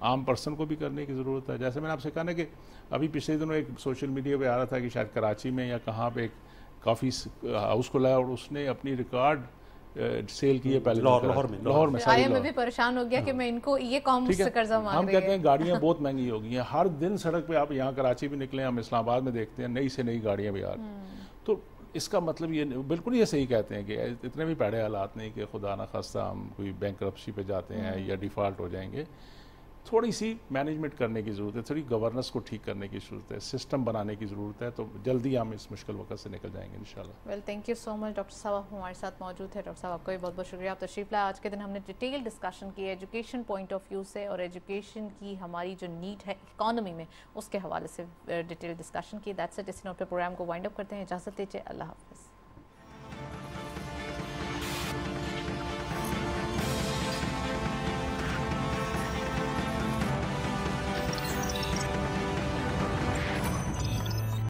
عام پرسن کو بھی کرنے کی ضرورت ہے. جیسے میں نے آپ سے کہا نا کہ ابھی پچھلے دنوں ایک سوشل میڈیا پہ آ رہا تھا کہ شاید کراچی میں یا کہاں پہ ایک کافی ہاؤس کھلا ہے اور اس نے اپنی ریکارڈ سیل کی ہے پہلے لاہور میں. آئی ایم بھی پریشان ہو گیا کہ میں ان کو یہ قوم سے قرضہ مانگ رہی ہے. ہم کہتے ہیں گاڑیاں بہت مہنگی ہو گئی ہیں, ہر دن سڑک پہ آپ یہاں کراچی بھی نکلیں, ہم اسلام آباد میں دیکھتے ہیں نئی سے نئی گاڑیاں بھی آ رہی ہیں. تو اس کا مطلب یہ بالکل یہ صحیح کہتے ہیں کہ اتنے بھی پیڑے حالات نہیں کہ خدا نہ خواستہ ہم کوئی بینکرپسی پہ جاتے ہیں یا ڈیفالٹ ہو جائیں گے. تھوڑی سی مینجمنٹ کرنے کی ضرورت ہے, تھوڑی گورننس کو ٹھیک کرنے کی ضرورت ہے, سسٹم بنانے کی ضرورت ہے, تو جلدی ہم اس مشکل وقت سے نکل جائیں گے انشاءاللہ. Well thank you so much doctor صاحب, ہمارے ساتھ موجود ہے. ڈاکٹر صاحب آپ کا بھی بہت بہت شکریہ, آپ تشریف لائے. آج کے دن ہم نے ڈیٹیل ڈسکشن کی ہے ایجوکیشن پوائنٹ آف ویو سے, اور ایجوکیشن کی ہماری جو نیڈ ہے اکانومی میں اس کے حوالے سے ڈیٹیل ڈسکشن کی. That's it. اس نوٹ پہ پروگرام کو وائنڈ اپ کرتے ہیں. اجازت دیجیے, اللہ حافظ.